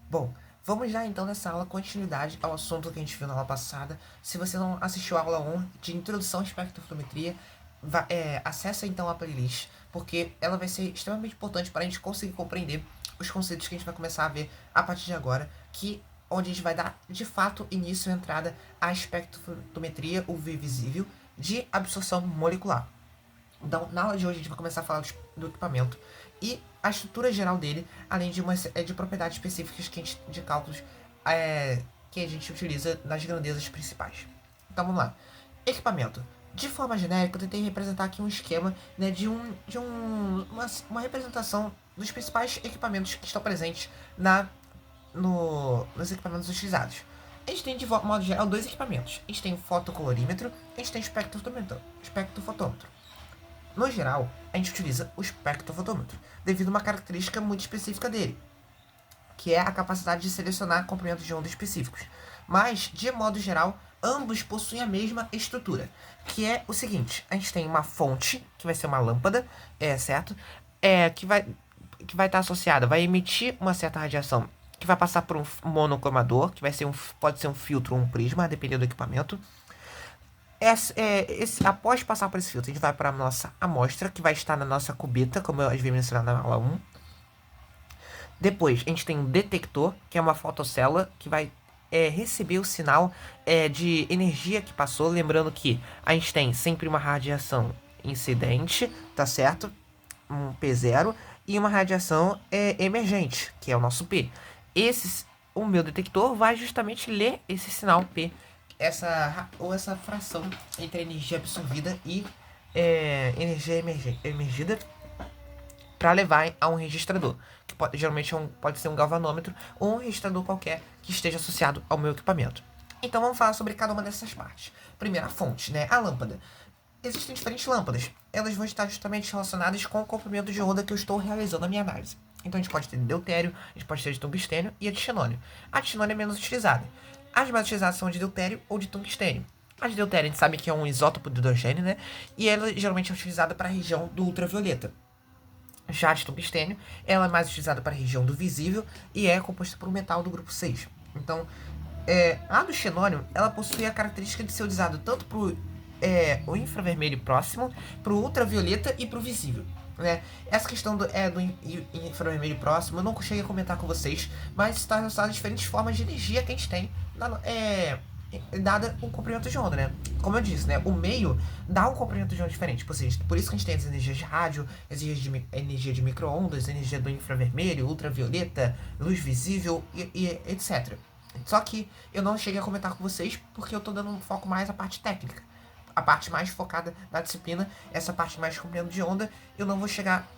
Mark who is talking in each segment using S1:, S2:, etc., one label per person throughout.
S1: Bom, vamos dar então nessa aula continuidade ao assunto que a gente viu na aula passada. Se você não assistiu a aula 1 de Introdução à Espectrofotometria, acessa então a playlist, porque ela vai ser extremamente importante para a gente conseguir compreender os conceitos que a gente vai começar a ver a partir de agora, onde a gente vai dar de fato início e entrada à espectrofotometria, o visível, de absorção molecular. Então, na aula de hoje, a gente vai começar a falar do equipamento e a estrutura geral dele, além de propriedades específicas de cálculos que a gente utiliza nas grandezas principais. Então, vamos lá. Equipamento. De forma genérica, eu tentei representar aqui um esquema, né, uma representação dos principais equipamentos que estão presentes nos equipamentos utilizados. A gente tem, de modo geral, dois equipamentos. A gente tem o fotocolorímetro e a gente tem o espectrofotômetro. No geral, a gente utiliza o espectrofotômetro, devido a uma característica muito específica dele, que é a capacidade de selecionar comprimentos de onda específicos. Mas, de modo geral, ambos possuem a mesma estrutura, que é o seguinte: a gente tem uma fonte, que vai ser uma lâmpada, certo? Que vai estar associada, vai emitir uma certa radiação, que vai passar por um monocromador, que pode ser um filtro ou um prisma, dependendo do equipamento. Após passar por esse filtro, a gente vai para a nossa amostra, que vai estar na nossa cubeta, como eu havia mencionado na aula 1. Depois, a gente tem um detector, que é uma fotocélula, que vai receber o sinal de energia que passou. Lembrando que a gente tem sempre uma radiação incidente, tá certo? Um P0, e uma radiação emergente, que é o nosso P. O meu detector vai justamente ler esse sinal P, essa fração entre a energia absorvida e energia emergida, para levar a um registrador, que geralmente pode ser um galvanômetro ou um registrador qualquer que esteja associado ao meu equipamento. Então vamos falar sobre cada uma dessas partes. Primeiro, a fonte, né? A lâmpada. Existem diferentes lâmpadas. Elas vão estar justamente relacionadas com o comprimento de onda que eu estou realizando a minha análise. Então a gente pode ter de deutério, a gente pode ter de tungstênio e a de xenônio. A de xenônio é menos utilizada. As mais utilizadas são de deutério ou de tungstênio. A de deutério a gente sabe que é um isótopo de hidrogênio, né? E ela geralmente é utilizada para a região do ultravioleta. Já a de tungstênio, ela é mais utilizada para a região do visível e é composta por um metal do grupo 6. Então, a do xenônio, ela possui a característica de ser utilizada tanto para o infravermelho próximo, para o ultravioleta e para o visível. Né? Essa questão do infravermelho próximo eu não cheguei a comentar com vocês, mas está relacionada a diferentes formas de energia que a gente tem dada um comprimento de onda, né? Como eu disse, né? O meio dá um comprimento de onda diferente. Por isso que a gente tem as energias de rádio, as energia de micro-ondas, energia do infravermelho, ultravioleta, luz visível e etc. Só que eu não cheguei a comentar com vocês porque eu tô dando um foco mais à parte técnica. A parte mais focada da disciplina, essa parte mais de comprimento de onda, eu não vou chegar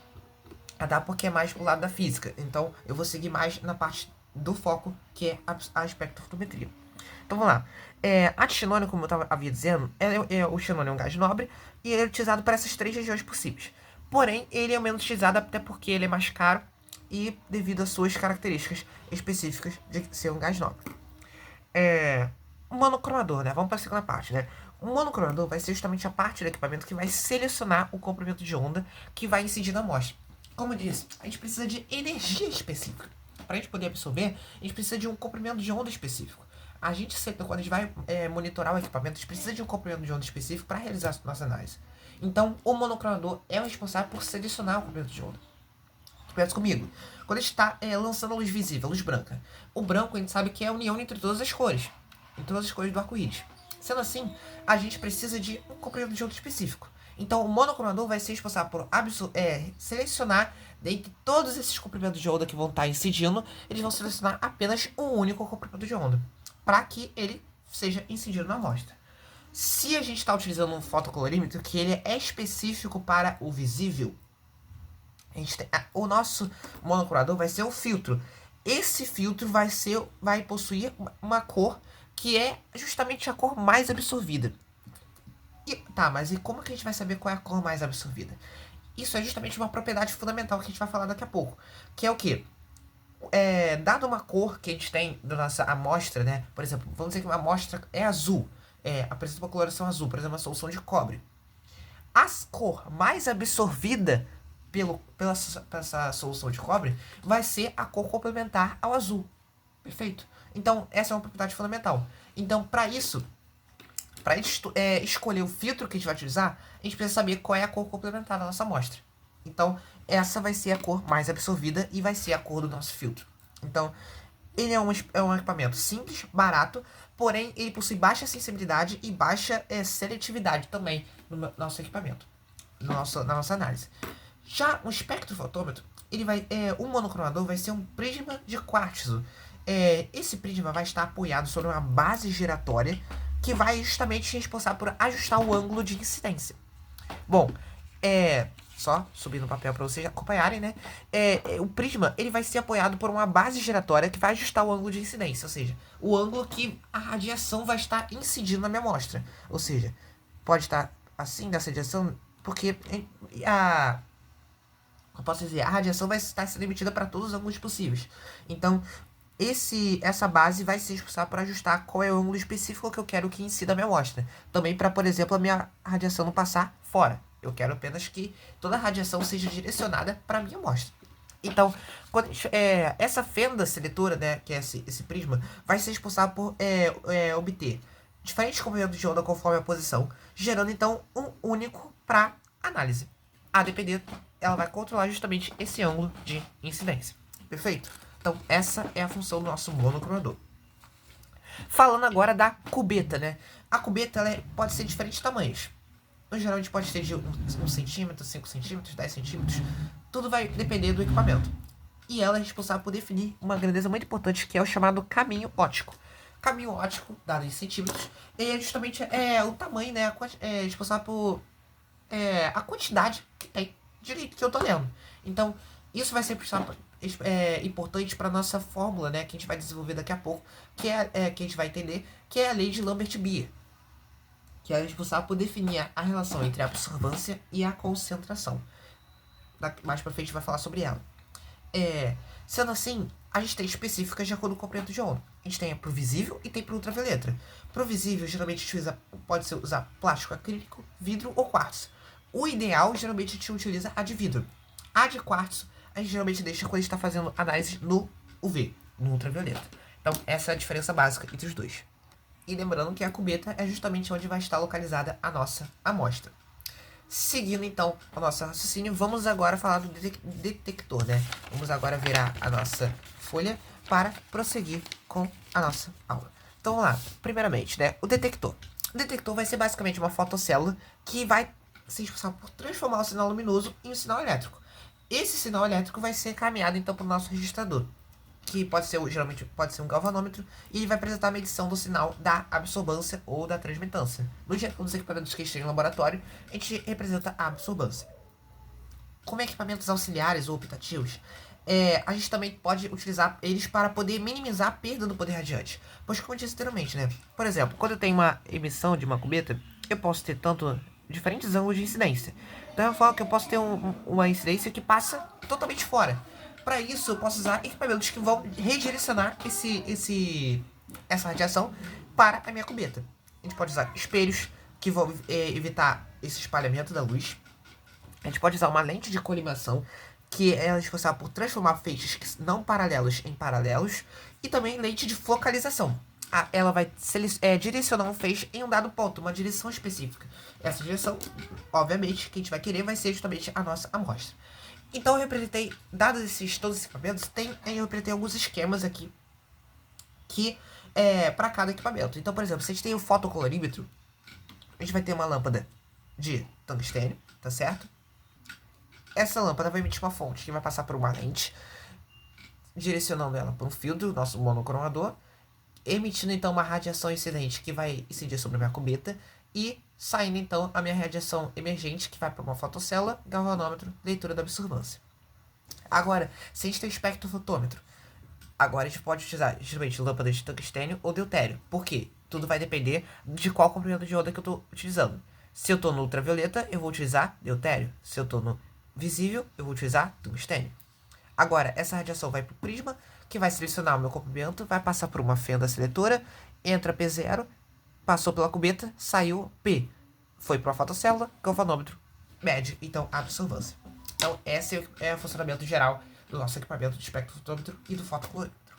S1: a dar porque é mais pro lado da física. Então eu vou seguir mais na parte do foco, que é a espectrofotometria. Então vamos lá. A xenônio, como eu havia dizendo, o xenônio é um gás nobre e ele é utilizado para essas três regiões possíveis. Porém, ele é menos utilizado até porque ele é mais caro e devido às suas características específicas de ser um gás nobre. O monocromador, né? Vamos para a segunda parte, né? O monocromador vai ser justamente a parte do equipamento que vai selecionar o comprimento de onda que vai incidir na amostra. Como eu disse, a gente precisa de energia específica. Para a gente poder absorver, a gente precisa de um comprimento de onda específico. A gente sempre, quando a gente vai monitorar o equipamento, a gente precisa de um comprimento de onda específico para realizar a nossa análise. Então, o monocromador é o responsável por selecionar o comprimento de onda. Pensa comigo. Quando a gente está lançando a luz visível, a luz branca, o branco a gente sabe que é a união entre todas as cores. Entre todas as cores do arco-íris. Sendo assim, a gente precisa de um comprimento de onda específico. Então, o monocromador vai ser responsável por selecionar, dentre todos esses comprimentos de onda que vão estar incidindo, eles vão selecionar apenas um único comprimento de onda, para que ele seja incidido na amostra. Se a gente está utilizando um fotocolorímetro, que ele é específico para o visível, o nosso monocurador vai ser o filtro. Esse filtro vai possuir uma cor que é justamente a cor mais absorvida. Mas e como que a gente vai saber qual é a cor mais absorvida? Isso é justamente uma propriedade fundamental que a gente vai falar daqui a pouco. Que é o quê? Dado uma cor que a gente tem da nossa amostra, né? Por exemplo, vamos dizer que uma amostra é azul. Apresenta uma coloração azul, por exemplo, uma solução de cobre. A cor mais absorvida pela essa solução de cobre vai ser a cor complementar ao azul. Perfeito? Então, essa é uma propriedade fundamental. Então, para isso, para escolher o filtro que a gente vai utilizar, a gente precisa saber qual é a cor complementar da nossa amostra. Então, essa vai ser a cor mais absorvida e vai ser a cor do nosso filtro. Então, ele é um equipamento simples, barato, porém ele possui baixa sensibilidade e baixa seletividade também no nosso equipamento, na nossa análise. Já o espectrofotômetro, o monocromador vai ser um prisma de quartzo. Esse prisma vai estar apoiado sobre uma base giratória que vai justamente responsável por ajustar o ângulo de incidência. Bom, só subir no papel para vocês acompanharem, né? O prisma ele vai ser apoiado por uma base giratória que vai ajustar o ângulo de incidência, ou seja, o ângulo que a radiação vai estar incidindo na minha amostra. Ou seja, pode estar assim dessa direção, porque eu posso dizer, a radiação vai estar sendo emitida para todos os ângulos possíveis. Então, essa base vai ser responsável para ajustar qual é o ângulo específico que eu quero que incida a minha amostra. Também para, por exemplo, a minha radiação não passar fora. Eu quero apenas que toda a radiação seja direcionada para a minha amostra. Então, essa fenda seletora, né, que é esse prisma, vai ser responsável por obter diferentes comprimentos de onda conforme a posição, gerando então um único para análise. A depender, ela vai controlar justamente esse ângulo de incidência. Perfeito? Então, essa é a função do nosso monocromador. Falando agora da cubeta, né? A cubeta pode ser de diferentes tamanhos. No geral, a gente pode ter de 1 centímetro, 5 centímetros, 10 centímetros. Tudo vai depender do equipamento. E ela é responsável por definir uma grandeza muito importante, que é o chamado caminho óptico. Caminho óptico, dado em centímetros, é justamente o tamanho, né? É responsável por a quantidade que tem que eu tô lendo. Então, isso vai ser importante para nossa fórmula, né, que a gente vai desenvolver daqui a pouco, que a gente vai entender, que é a lei de Lambert-Beer, que é responsável por definir a relação entre a absorvância e a concentração. Mais para frente vai falar sobre ela. Sendo assim, a gente tem específicas de acordo com o comprimento de onda. A gente tem para o visível e tem para o ultravioleta. Para o visível, geralmente a gente pode usar plástico acrílico, vidro ou quartzo. O ideal, geralmente, a gente utiliza a de vidro. A de quartzo, a gente geralmente deixa quando a gente está fazendo análise no UV, no ultravioleta. Então, essa é a diferença básica entre os dois. E lembrando que a cubeta é justamente onde vai estar localizada a nossa amostra. Seguindo, então, o nosso raciocínio, vamos agora falar do detector, né? Vamos agora virar a nossa folha para prosseguir com a nossa aula. Então, vamos lá. Primeiramente, né? O detector. O detector vai ser basicamente uma fotocélula que vai se responsável por transformar o sinal luminoso em um sinal elétrico. Esse sinal elétrico vai ser encaminhado então para o nosso registrador, que geralmente pode ser um galvanômetro, e ele vai apresentar a medição do sinal da absorbância ou da transmitância. Nos equipamentos que a gente tem no laboratório, a gente representa a absorbância. Como equipamentos auxiliares ou optativos, a gente também pode utilizar eles para poder minimizar a perda do poder radiante. Pois, como eu disse anteriormente, né? Por exemplo, quando eu tenho uma emissão de uma cubeta, eu posso ter tanto diferentes ângulos de incidência. Então eu falo que eu posso ter uma incidência que passa totalmente fora. Para isso, eu posso usar equipamentos que vão redirecionar essa radiação para a minha cubeta. A gente pode usar espelhos que vão evitar esse espalhamento da luz. A gente pode usar uma lente de colimação, que é responsável por transformar feixes não paralelos em paralelos. E também lente de focalização. Ela vai direcionar um feixe em um dado ponto, uma direção específica. Essa direção, obviamente, que a gente vai querer vai ser justamente a nossa amostra. Então eu representei, dados todos esses equipamentos, eu representei alguns esquemas aqui que para cada equipamento. Então, por exemplo, se a gente tem o fotocolorímetro, a gente vai ter uma lâmpada de tungstênio, tá certo? Essa lâmpada vai emitir uma fonte que vai passar por uma lente, direcionando ela para um filtro, nosso monocromador, emitindo então uma radiação incidente que vai incidir sobre a minha cubeta e saindo então a minha radiação emergente que vai para uma fotocélula, galvanômetro, leitura da absorvância. Agora, se a gente tem espectrofotômetro, agora a gente pode utilizar geralmente lâmpada de tungstênio ou deutério. Por quê? Tudo vai depender de qual comprimento de onda que eu estou utilizando. Se eu estou no ultravioleta, eu vou utilizar deutério. Se eu estou no visível, eu vou utilizar tungstênio. Agora, essa radiação vai para o prisma, que vai selecionar o meu comprimento, vai passar por uma fenda seletora, entra P0, passou pela cubeta, saiu P. Foi para a fotocélula, galvanômetro, mede, então, a absorvância. Então, esse é o funcionamento geral do nosso equipamento de espectrofotômetro e do fotocolorímetro.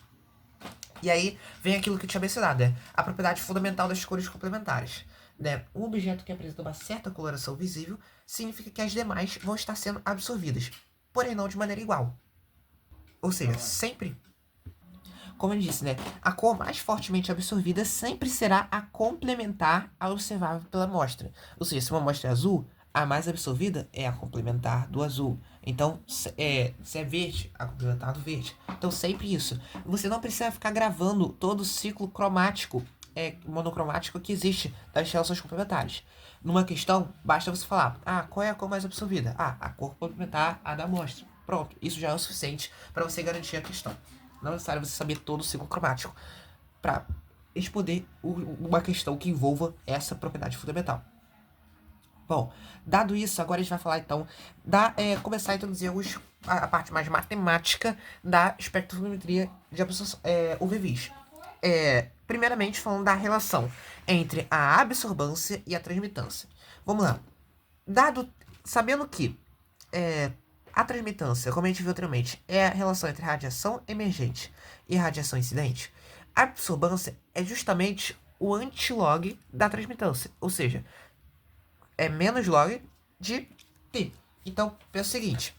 S1: E aí vem aquilo que eu tinha mencionado, né? A propriedade fundamental das cores complementares. Né? Um objeto que apresenta uma certa coloração visível significa que as demais vão estar sendo absorvidas, porém não de maneira igual. Ou seja, sempre, como eu disse, né? A cor mais fortemente absorvida sempre será a complementar a observável pela amostra. Ou seja, se uma amostra é azul, a mais absorvida é a complementar do azul. Então, se é verde, a complementar do verde. Então, sempre isso. Você não precisa ficar gravando todo o ciclo cromático, monocromático que existe das relações complementares. Numa questão, basta você falar, qual é a cor mais absorvida? A cor complementar a da amostra. Pronto, isso já é o suficiente para você garantir a questão. Não é necessário você saber todo o ciclo cromático para responder uma questão que envolva essa propriedade fundamental. Bom, dado isso, agora a gente vai falar então começar a introduzir a parte mais matemática da espectrofotometria de absorção, UV-Vis. Primeiramente, falando da relação entre a absorbância e a transmitância. Vamos lá. Sabendo que a transmitância, como a gente viu anteriormente, é a relação entre radiação emergente e radiação incidente, a absorbância é justamente o antilog da transmitância, ou seja, é menos log de T. Então, pensa o seguinte,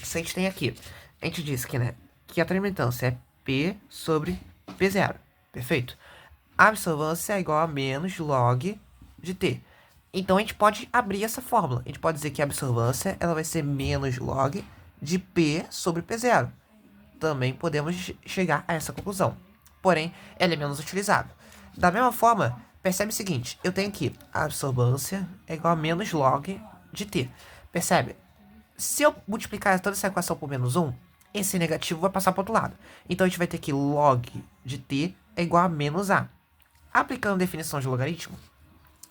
S1: se a gente tem aqui, a gente disse que a transmitância é P sobre P0, perfeito? A absorvância é igual a menos log de T. Então, a gente pode abrir essa fórmula. A gente pode dizer que a absorvância ela vai ser menos log de P sobre P0. Também podemos chegar a essa conclusão. Porém, ela é menos utilizável. Da mesma forma, percebe o seguinte. Eu tenho aqui a absorvância é igual a menos log de T. Percebe? Se eu multiplicar toda essa equação por menos 1, esse negativo vai passar para o outro lado. Então, a gente vai ter que log de T é igual a menos A. Aplicando a definição de logaritmo,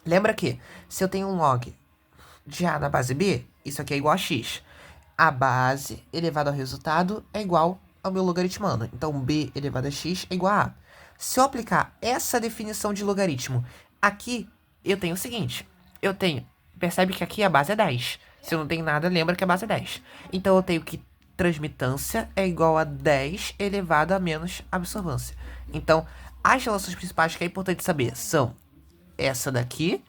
S1: lembra que se eu tenho um log de A na base B, isso aqui é igual a x. A base elevado ao resultado é igual ao meu logaritmando. Então, B elevado a x é igual a A. Se eu aplicar essa definição de logaritmo, aqui eu tenho o seguinte. Percebe que aqui a base é 10. Se eu não tenho nada, lembra que a base é 10. Então, eu tenho que transmitância é igual a 10 elevado a menos absorvância. Então, as relações principais que é importante saber são essa daqui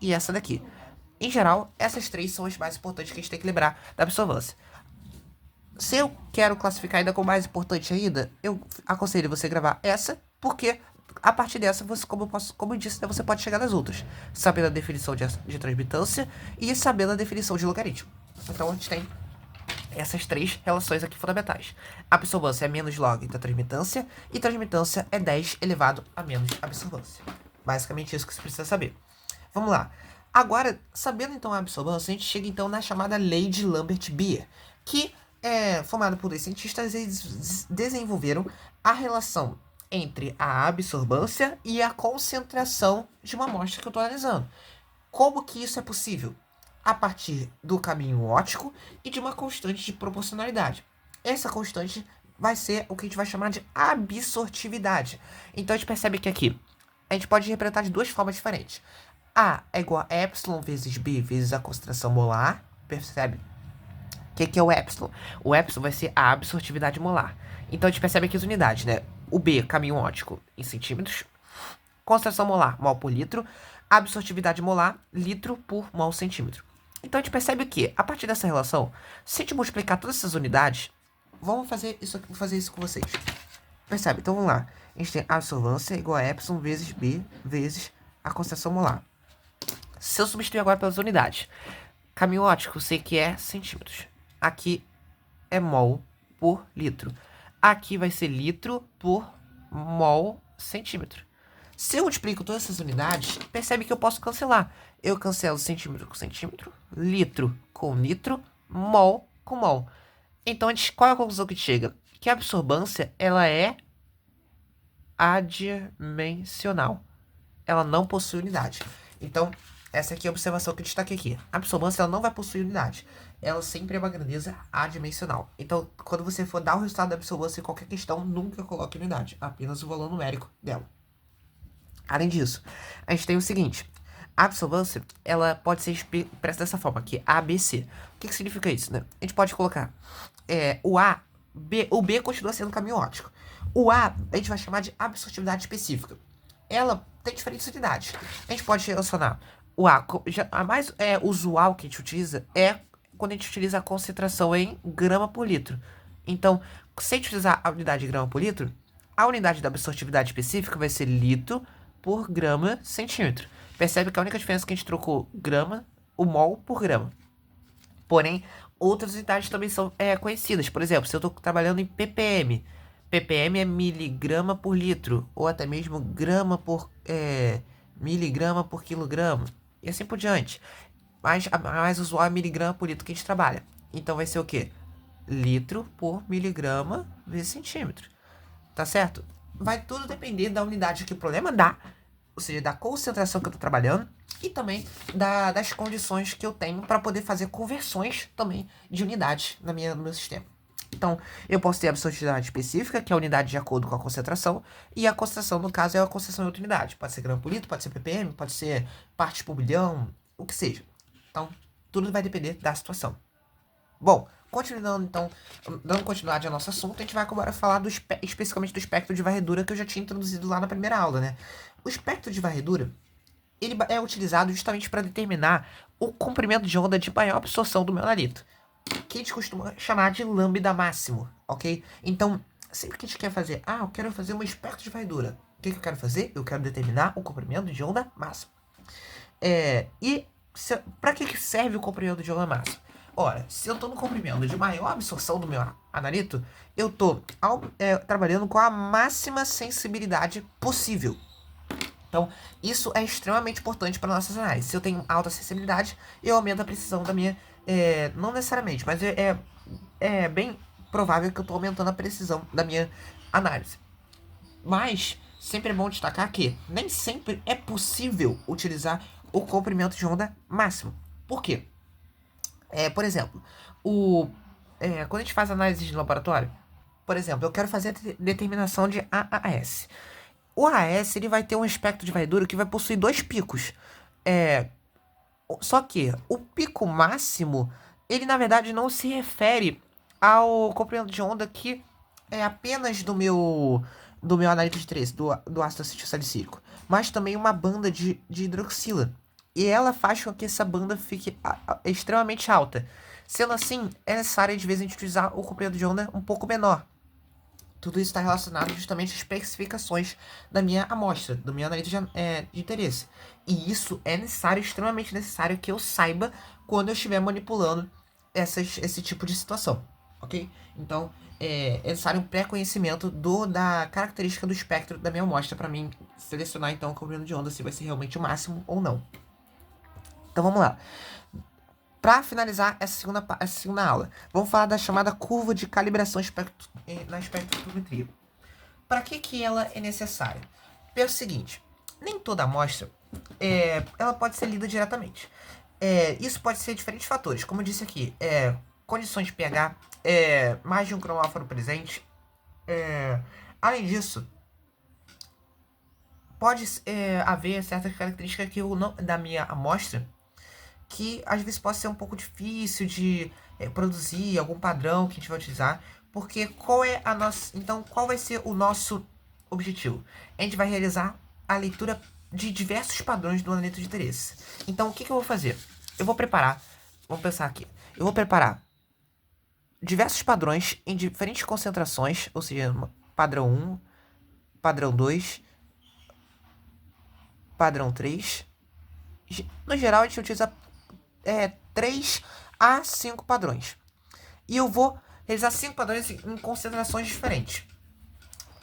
S1: e essa daqui. Em geral, essas três são as mais importantes que a gente tem que lembrar da absorvância. Se eu quero classificar ainda como mais importante ainda, eu aconselho você gravar essa, porque a partir dessa, você, como eu disse, você pode chegar nas outras, sabendo a definição de transmitância e sabendo a definição de logaritmo. Então, a gente tem essas três relações aqui fundamentais. A absorvância é menos log da transmitância e transmitância é 10 elevado a menos absorvância. Basicamente isso que você precisa saber. Vamos lá. Agora, sabendo então a absorvância, a gente chega então na chamada lei de Lambert-Beer, que é formada por dois cientistas, eles desenvolveram a relação entre a absorvância e a concentração de uma amostra que eu estou analisando. Como que isso é possível? A partir do caminho óptico e de uma constante de proporcionalidade. Essa constante vai ser o que a gente vai chamar de absortividade. Então a gente percebe que aqui a gente pode representar de duas formas diferentes. A é igual a epsilon vezes B vezes a concentração molar. Percebe? O que é o epsilon? O epsilon vai ser a absortividade molar. Então a gente percebe aqui as unidades, né? O B, caminho óptico, em centímetros. Concentração molar, mol por litro. Absortividade molar, litro por mol centímetro. Então a gente percebe que, a partir dessa relação, se a gente multiplicar todas essas unidades, vou fazer isso com vocês. Percebe? Então vamos lá. A gente tem a absorvância igual a epsilon vezes B vezes a concentração molar. Se eu substituir agora pelas unidades, caminho óptico, sei que é centímetros. Aqui é mol por litro. Aqui vai ser litro por mol centímetro. Se eu multiplico todas essas unidades, percebe que eu posso cancelar. Eu cancelo centímetro com centímetro, litro com litro, mol com mol. Então, qual é a conclusão que chega? Que a absorvância, ela é adimensional. Ela não possui unidade. Então, essa aqui é a observação que eu destaquei aqui. A absorvância, ela não vai possuir unidade. Ela sempre é uma grandeza adimensional. Então, quando você for dar o resultado da absorvância em qualquer questão, nunca coloque unidade. Apenas o valor numérico dela. Além disso, a gente tem o seguinte. A absorvância, ela pode ser expressa dessa forma aqui, ABC. O que significa isso, né? A gente pode colocar o A O B continua sendo caminho óptico. O A, a gente vai chamar de absortividade específica. Ela tem diferentes unidades. A gente pode relacionar o A, a mais usual que a gente utiliza é quando a gente utiliza a concentração em grama por litro. Então, se a gente utilizar a unidade de grama por litro, a unidade da absortividade específica vai ser litro por grama centímetro. Percebe que a única diferença é que a gente trocou grama, o mol por grama. Porém, outras unidades também são conhecidas. Por exemplo, se eu estou trabalhando em ppm, ppm é miligrama por litro, ou até mesmo grama por miligrama por quilograma, e assim por diante. Mas a mais usual é miligrama por litro que a gente trabalha. Então vai ser o quê? Litro por miligrama vezes centímetro. Tá certo? Vai tudo depender da unidade que o problema dá, ou seja, da concentração que eu estou trabalhando e também das condições que eu tenho para poder fazer conversões também de unidades no meu sistema. Então, eu posso ter a absortividade específica, que é a unidade de acordo com a concentração, e a concentração, no caso, é a concentração em outra unidade. Pode ser grama por litro, pode ser ppm, pode ser partes por bilhão, o que seja. Então, tudo vai depender da situação. Bom, continuando então, dando continuidade ao nosso assunto, a gente vai agora falar especificamente do espectro de varredura que eu já tinha introduzido lá na primeira aula, né? O espectro de varredura, ele é utilizado justamente para determinar o comprimento de onda de maior absorção do meu analito, que a gente costuma chamar de lambda máximo, ok? Então, sempre que a gente quer fazer, eu quero fazer um espectro de varredura, o que eu quero fazer? Eu quero determinar o comprimento de onda máximo. Para que serve o comprimento de onda máximo? Ora, se eu estou no comprimento de maior absorção do meu analito, eu estou trabalhando com a máxima sensibilidade possível. Então, isso é extremamente importante para nossas análises. Se eu tenho alta sensibilidade, eu aumento a precisão da minha... não necessariamente, mas é bem provável que eu estou aumentando a precisão da minha análise. Mas, sempre é bom destacar que nem sempre é possível utilizar o comprimento de onda máximo. Por quê? Por exemplo, quando a gente faz análise de laboratório, por exemplo, eu quero fazer a determinação de AAS. O AAS ele vai ter um espectro de varredura que vai possuir 2 picos. Só que o pico máximo, ele na verdade não se refere ao comprimento de onda que é apenas do meu analito de trace, do ácido acetil salicílico, mas também uma banda de hidroxila. E ela faz com que essa banda fique extremamente alta. Sendo assim, é necessário de vez a gente utilizar o comprimento de onda um pouco menor. Tudo isso está relacionado justamente às especificações da minha amostra, do meu analito de interesse. E isso é necessário, extremamente necessário, que eu saiba quando eu estiver manipulando esse tipo de situação, ok? Então, é necessário um pré-conhecimento da característica do espectro da minha amostra para mim selecionar, então, o comprimento de onda, se vai ser realmente o máximo ou não. Então, vamos lá. Para finalizar essa segunda aula, vamos falar da chamada curva de calibração na espectrometria. Para que ela é necessária? Pelo seguinte, nem toda amostra ela pode ser lida diretamente. Isso pode ser diferentes fatores, como eu disse aqui, condições de pH, mais de um cromáforo presente. Além disso, pode haver certas características da minha amostra que às vezes pode ser um pouco difícil de produzir algum padrão que a gente vai utilizar, porque qual vai ser o nosso objetivo? A gente vai realizar a leitura de diversos padrões do analito de interesse. Então, o que eu vou fazer? Eu vou preparar, vamos pensar aqui, eu vou preparar diversos padrões em diferentes concentrações, ou seja, padrão 1, padrão 2, padrão 3. No geral, a gente utiliza 3 a 5 padrões. E eu vou realizar 5 padrões em concentrações diferentes.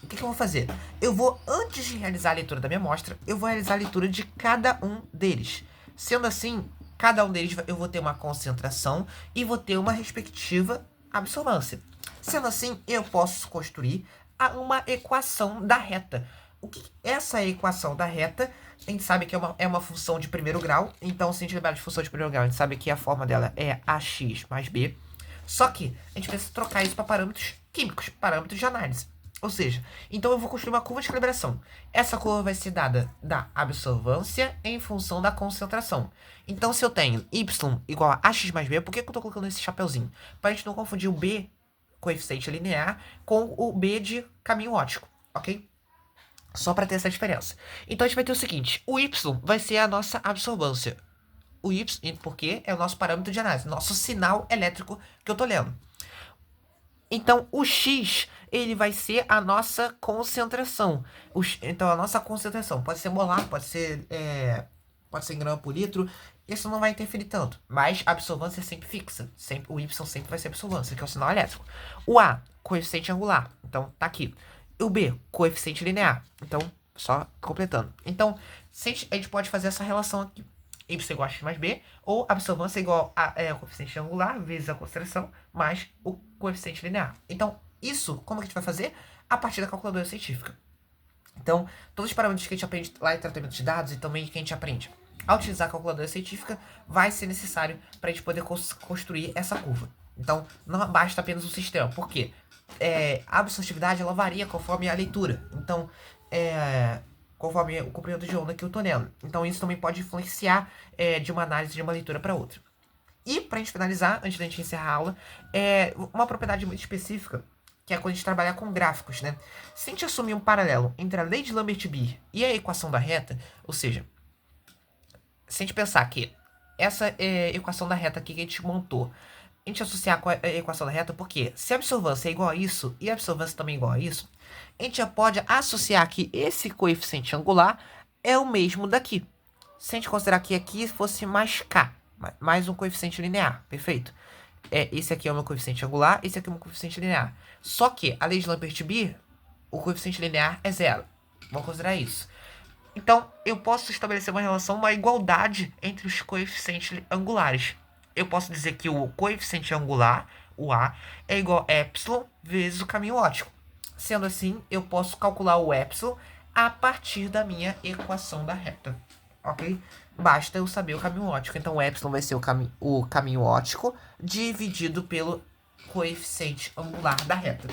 S1: O que eu vou fazer? Eu vou, antes de realizar a leitura da minha amostra, eu vou realizar a leitura de cada um deles. Sendo assim, cada um deles eu vou ter uma concentração e vou ter uma respectiva absorvância. Sendo assim, eu posso construir uma equação da reta. Essa equação da reta, a gente sabe que é uma função de primeiro grau. Então, se a gente lembrar de função de primeiro grau, a gente sabe que a forma dela é ax mais b. Só que a gente precisa trocar isso para parâmetros químicos, parâmetros de análise. Ou seja, então eu vou construir uma curva de calibração. Essa curva vai ser dada da absorvância em função da concentração. Então, se eu tenho y igual a ax mais b, por que eu estou colocando esse chapeuzinho? Para a gente não confundir o b coeficiente linear com o B de caminho ótico, ok? Só para ter essa diferença. Então a gente vai ter o seguinte, o Y vai ser a nossa absorvância. O Y, porque é o nosso parâmetro de análise, nosso sinal elétrico que eu tô lendo. Então, o X, ele vai ser a nossa concentração. Então, a nossa concentração pode ser molar, pode ser em grama por litro. Isso não vai interferir tanto. Mas a absorvância é sempre fixa. O Y sempre vai ser absorvância, que é o sinal elétrico. O A, coeficiente angular. Então, tá aqui. O B, coeficiente linear. Então, só completando. Então, a gente pode fazer essa relação aqui. Y igual a X mais B, ou absorvância igual a o coeficiente angular vezes a concentração mais o coeficiente linear. Então, isso, como que a gente vai fazer? A partir da calculadora científica. Então, todos os parâmetros que a gente aprende lá em tratamento de dados e também que a gente aprende ao utilizar a calculadora científica vai ser necessário para a gente poder construir essa curva. Então, não basta apenas o sistema, porque a absortividade ela varia conforme a leitura. Então, conforme o comprimento de onda que eu tô lendo. Então isso também pode influenciar de uma análise de uma leitura para outra. E pra gente finalizar, antes da gente encerrar a aula, uma propriedade muito específica, que é quando a gente trabalhar com gráficos, né? Se a gente assumir um paralelo entre a lei de Lambert-Beer e a equação da reta, ou seja, se a gente pensar que essa equação da reta aqui que a gente montou, a gente associar com a equação da reta, porque se a absorvância é igual a isso e a absorvância também é igual a isso, a gente já pode associar que esse coeficiente angular é o mesmo daqui. Se a gente considerar que aqui fosse mais K, mais um coeficiente linear, perfeito? Esse aqui é o meu coeficiente angular, esse aqui é o meu coeficiente linear. Só que a lei de Lambert-Beer, o coeficiente linear é zero. Vamos considerar isso. Então, eu posso estabelecer uma relação, uma igualdade entre os coeficientes angulares. Eu posso dizer que o coeficiente angular, o A, é igual a epsilon vezes o caminho ótico. Sendo assim, eu posso calcular o epsilon a partir da minha equação da reta, ok? Basta eu saber o caminho ótico. Então, o epsilon vai ser o caminho ótico dividido pelo coeficiente angular da reta.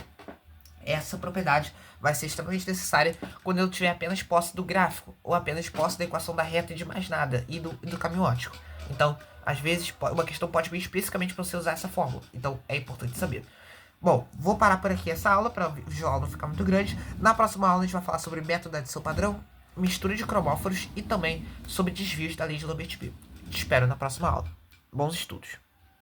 S1: Essa propriedade vai ser extremamente necessária quando eu tiver apenas posse do gráfico, ou apenas posse da equação da reta e de mais nada, e do caminho ótico. Então, às vezes, uma questão pode vir especificamente para você usar essa fórmula. Então, é importante saber. Bom, vou parar por aqui essa aula, para a aula não ficar muito grande. Na próxima aula, a gente vai falar sobre método de adição padrão, mistura de cromóforos e também sobre desvios da lei de Lambert-Beer. Te espero na próxima aula. Bons estudos!